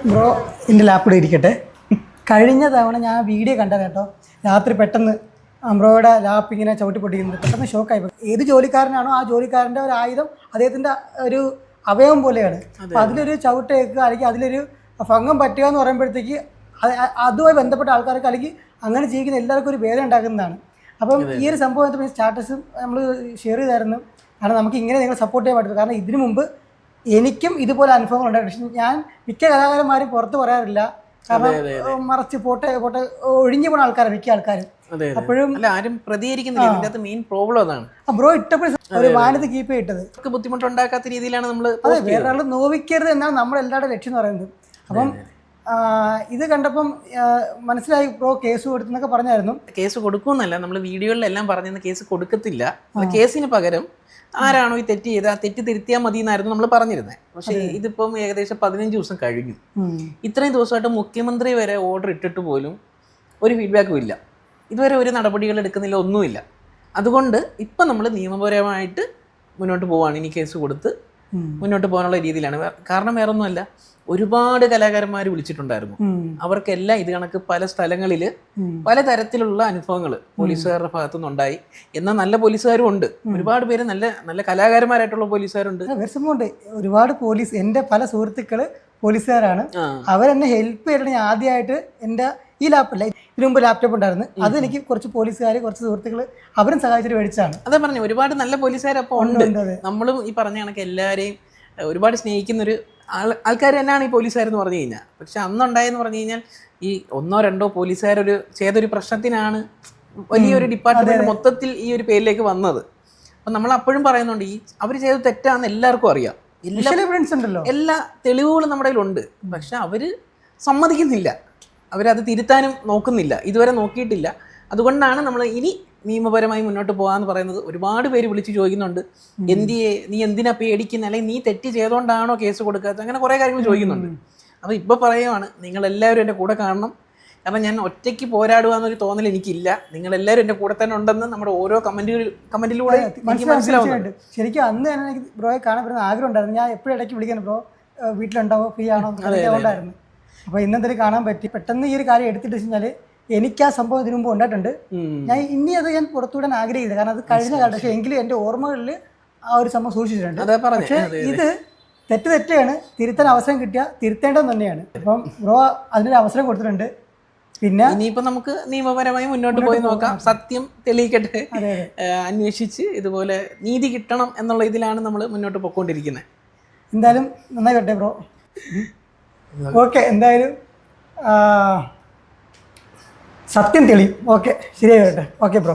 Bro എൻ്റെ ലാപ്പിൽ ഇരിക്കട്ടെ. കഴിഞ്ഞ തവണ ഞാൻ വീഡിയോ കണ്ടത് കേട്ടോ, രാത്രി പെട്ടെന്ന് ബ്രോയുടെ ലാപ്പ് ഇങ്ങനെ ചവിട്ടി പൊട്ടിക്കുന്നത് പെട്ടെന്ന് ഷോക്കായി. ഏത് ജോലിക്കാരനാണോ ആ ജോലിക്കാരൻ്റെ ഒരു ആയുധം അദ്ദേഹത്തിൻ്റെ ഒരു അവയവം പോലെയാണ്. അപ്പോൾ അതിലൊരു ചവിട്ട് കേൾക്കുക അല്ലെങ്കിൽ അതിലൊരു ഭംഗം പറ്റുക എന്ന് പറയുമ്പോഴത്തേക്ക് അതുമായി ബന്ധപ്പെട്ട ആൾക്കാർക്ക് അല്ലെങ്കിൽ അങ്ങനെ ജീവിക്കുന്ന എല്ലാവർക്കും ഒരു വേദന ഉണ്ടാക്കുന്നതാണ്. അപ്പം ഈ ഒരു സംഭവം എന്താ സ്റ്റാറ്റസും നമ്മൾ ഷെയർ ചെയ്തായിരുന്നു. കാരണം നമുക്ക് ഇങ്ങനെ നിങ്ങൾ സപ്പോർട്ട് ചെയ്യാൻ പറ്റും. കാരണം ഇതിനു മുമ്പ് എനിക്കും ഇതുപോലെ അനുഭവങ്ങൾ ഉണ്ടായിരുന്നു. പക്ഷെ ഞാൻ മിക്ക കലാകാരന്മാരും പുറത്ത് പറയാറില്ല. കാരണം മറച്ച് പോട്ടെ ഒഴിഞ്ഞു പോണ ആൾക്കാരാണ് മിക്ക ആൾക്കാരും. അപ്പോഴും ആരും പ്രതികരിക്കുന്നില്ല. മെയിൻ പ്രോബ്ലം അതാണ്. ബ്രോ ഇട്ടപ്പോഴും ഒരു മാനത്ത് കീപ്പ് ചെയ്തത് ബുദ്ധിമുട്ടുണ്ടാക്കാത്ത രീതിയിലാണ് നമ്മൾ വേറെ ആൾ നോവിക്കരുത് എന്നാണ് നമ്മളെല്ലാവരുടെ ലക്ഷ്യം എന്ന് പറയുന്നത്. അപ്പം ഇത് കണ്ടപ്പം മനസ്സിലായി ബ്രോ കേസ് കൊടുത്തെന്നൊക്കെ പറഞ്ഞായിരുന്നു. കേസ് കൊടുക്കുമെന്നല്ല, നമ്മൾ വീഡിയോയിലെല്ലാം പറഞ്ഞിരുന്ന കേസ് കൊടുക്കത്തില്ല. കേസിന് പകരം ആരാണോ ഈ തെറ്റ് ചെയ്ത് ആ തെറ്റ് തിരുത്തിയാൽ മതി എന്നായിരുന്നു നമ്മൾ പറഞ്ഞിരുന്നത്. പക്ഷേ ഇതിപ്പം ഏകദേശം 15 ദിവസം കഴിഞ്ഞു. ഇത്രയും ദിവസമായിട്ട് മുഖ്യമന്ത്രി വരെ ഓർഡർ ഇട്ടിട്ട് പോലും ഒരു ഫീഡ്ബാക്കും ഇല്ല. ഇതുവരെ ഒരു നടപടികൾ എടുക്കുന്നില്ല, ഒന്നുമില്ല. അതുകൊണ്ട് ഇപ്പം നമ്മൾ നിയമപരമായിട്ട് മുന്നോട്ട് പോവുകയാണ്. ഇനി കേസ് കൊടുത്ത് മുന്നോട്ട് പോകാനുള്ള രീതിയിലാണ്. കാരണം വേറൊന്നുമല്ല, ഒരുപാട് കലാകാരന്മാർ വിളിച്ചിട്ടുണ്ടായിരുന്നു. അവർക്കെല്ലാം ഇത് കണക്ക് പല സ്ഥലങ്ങളിൽ പലതരത്തിലുള്ള അനുഭവങ്ങൾ പോലീസുകാരുടെ ഭാഗത്തുനിന്നുണ്ടായി. എന്നാൽ നല്ല പോലീസുകാരും ഉണ്ട്, ഒരുപാട് പേര് നല്ല നല്ല കലാകാരന്മാരായിട്ടുള്ള പോലീസുകാരുണ്ട്. ഒരുപാട് പോലീസ് എൻ്റെ പല സുഹൃത്തുക്കൾ പോലീസുകാരാണ്. അവരെന്നെ ഹെൽപ്പ് ചെയ്തിട്ട് ഞാൻ ആദ്യമായിട്ട് എൻ്റെ ഈ ലാപ്പല്ല, ഇതിനു മുമ്പ് ലാപ്ടോപ്പ് ഉണ്ടായിരുന്നു. അത് എനിക്ക് കുറച്ച് പോലീസുകാർ കുറച്ച് സുഹൃത്തുക്കൾ അവരും സഹായിച്ചിട്ട് മേടിച്ചാണ്. അതാ പറഞ്ഞു, ഒരുപാട് നല്ല പോലീസുകാരപ്പോൾ ഉണ്ട്. നമ്മളും ഈ പറഞ്ഞ കണക്ക് എല്ലാവരെയും ഒരുപാട് സ്നേഹിക്കുന്നൊരു ആൾക്കാർ തന്നെയാണ് ഈ പോലീസുകാരെന്ന് പറഞ്ഞു കഴിഞ്ഞാൽ. പക്ഷെ അന്നുണ്ടായെന്ന് പറഞ്ഞു കഴിഞ്ഞാൽ ഈ 1-2 പോലീസുകാരൊരു ചെയ്തൊരു പ്രശ്നത്തിനാണ് വലിയൊരു ഡിപ്പാർട്ട്മെന്റ് മൊത്തത്തിൽ ഈ ഒരു പേരിലേക്ക് വന്നത്. അപ്പം നമ്മൾ അപ്പോഴും പറയുന്നുണ്ട്, ഈ അവർ ചെയ്തത് തെറ്റാന്ന് എല്ലാവർക്കും അറിയാം. എല്ലാ തെളിവുകളും നമ്മുടെ കയ്യിലുണ്ട്. പക്ഷെ അവർ സമ്മതിക്കുന്നില്ല, അവരത് തിരുത്താനും നോക്കുന്നില്ല, ഇതുവരെ നോക്കിയിട്ടില്ല. അതുകൊണ്ടാണ് നമ്മൾ ഇനി നിയമപരമായി മുന്നോട്ട് പോകാമെന്ന് പറയുന്നത്. ഒരുപാട് പേര് വിളിച്ച് ചോദിക്കുന്നുണ്ട്, നീ എന്തിനാ പേടിക്കുന്നത്, അല്ലെങ്കിൽ നീ തെറ്റ് ചെയ്തുകൊണ്ടാണോ കേസ് കൊടുക്കാത്തത്, അങ്ങനെ കുറേ കാര്യങ്ങൾ ചോദിക്കുന്നുണ്ട്. അപ്പോൾ ഇപ്പോൾ പറയുവാണ്, നിങ്ങളെല്ലാവരും എൻ്റെ കൂടെ കാണണം. കാരണം ഞാൻ ഒറ്റയ്ക്ക് പോരാടുക എന്നൊരു തോന്നൽ എനിക്കില്ല. നിങ്ങളെല്ലാവരും എൻ്റെ കൂടെ തന്നെ ഉണ്ടെന്ന് നമ്മുടെ ഓരോ കമൻറ്റിലൂടെ മനസ്സിലാവുന്നുണ്ട്. ശരിക്കും അന്ന് തന്നെ എനിക്ക് ബ്രോയെ കാണാൻ പറ്റുന്ന ആഗ്രഹം ഉണ്ടായിരുന്നു. ഞാൻ എപ്പോഴും ഇടയ്ക്ക് വിളിക്കാൻ, ബ്രോ വീട്ടിലുണ്ടാവോ, ഫ്രീ ആണോ ഉണ്ടായിരുന്നു. അപ്പോൾ ഇന്നെന്തായാലും കാണാൻ പറ്റി. പെട്ടെന്ന് ഈ ഒരു കാര്യം എടുത്തിട്ട് വെച്ചാൽ എനിക്ക് ആ സംഭവം ഇതിനു മുമ്പ് ഉണ്ടായിട്ടുണ്ട്. ഞാൻ ഇനി അത് ഞാൻ പുറത്തുവിടാൻ ആഗ്രഹിക്കില്ല, കാരണം അത് കഴിഞ്ഞ കാലം. പക്ഷേ എങ്കിലും എൻ്റെ ഓർമ്മകളിൽ ആ ഒരു സംഭവം സൂക്ഷിച്ചിട്ടുണ്ട്. പക്ഷേ ഇത് തെറ്റാണ്, തിരുത്താൻ അവസരം കിട്ടിയാൽ തിരുത്തേണ്ടത് തന്നെയാണ്. അപ്പം ബ്രോ അതിനൊരു അവസരം കൊടുത്തിട്ടുണ്ട്. പിന്നെ ഇനിയിപ്പോൾ നമുക്ക് നിയമപരമായി മുന്നോട്ട് പോയി നോക്കാം. സത്യം തെളിയിക്കട്ടെ, അന്വേഷിച്ച് ഇതുപോലെ നീതി കിട്ടണം എന്നുള്ള ഇതിലാണ് നമ്മൾ മുന്നോട്ട് പോയിക്കൊണ്ടിരിക്കുന്നത്. എന്തായാലും നന്നായി കേട്ടെ ബ്രോ. ഓക്കെ, എന്തായാലും സത്യം തെളിയും. ഓക്കെ, ശരിയായി കേട്ടെ. Okay bro.